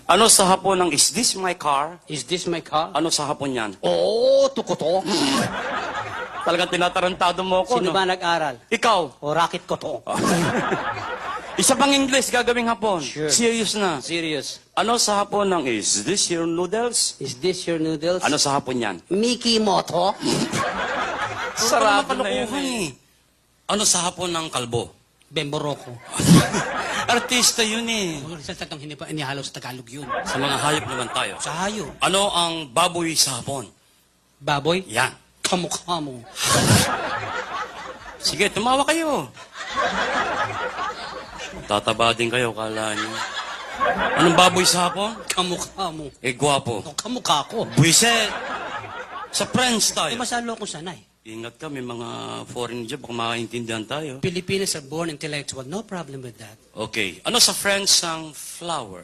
Ano sa Hapon ng is this my car? Is this my car? Ano sa Hapon yan? Oo, tukoto. Talagang tinatarantado mo ako, Sino no? ba nag-aral? Ikaw. O racket ko to. Isa pang English gagawing Hapon. Sure. Serious na. Serious. Ano sa Hapon ng is this your noodles? Is this your noodles? Ano sa Hapon yan? Mickey Moto? Sarado na yun eh. Ano sa Hapon ng kalbo? Bemboroko. Artista yun eh. Sa tatang inihalo sa Tagalog yun. Sa mga hayop naman tayo. Sa hayo. Ano ang baboy sa Hapon? Baboy? Yan. Kamukha mo. Sige, tumawa kayo. Tataba din kayo, kala niyo. Anong baboy sa Hapon? Kamukha mo. Eh, gwapo. O, kamukha ko. Buiset! Sa French Eh, tayo. masalo ko sanay. Ingat ka, may mga foreign job, baka makaintindihan tayo. Filipinos are born intellectual. No problem with that. Okay. Ano sa French ang flower?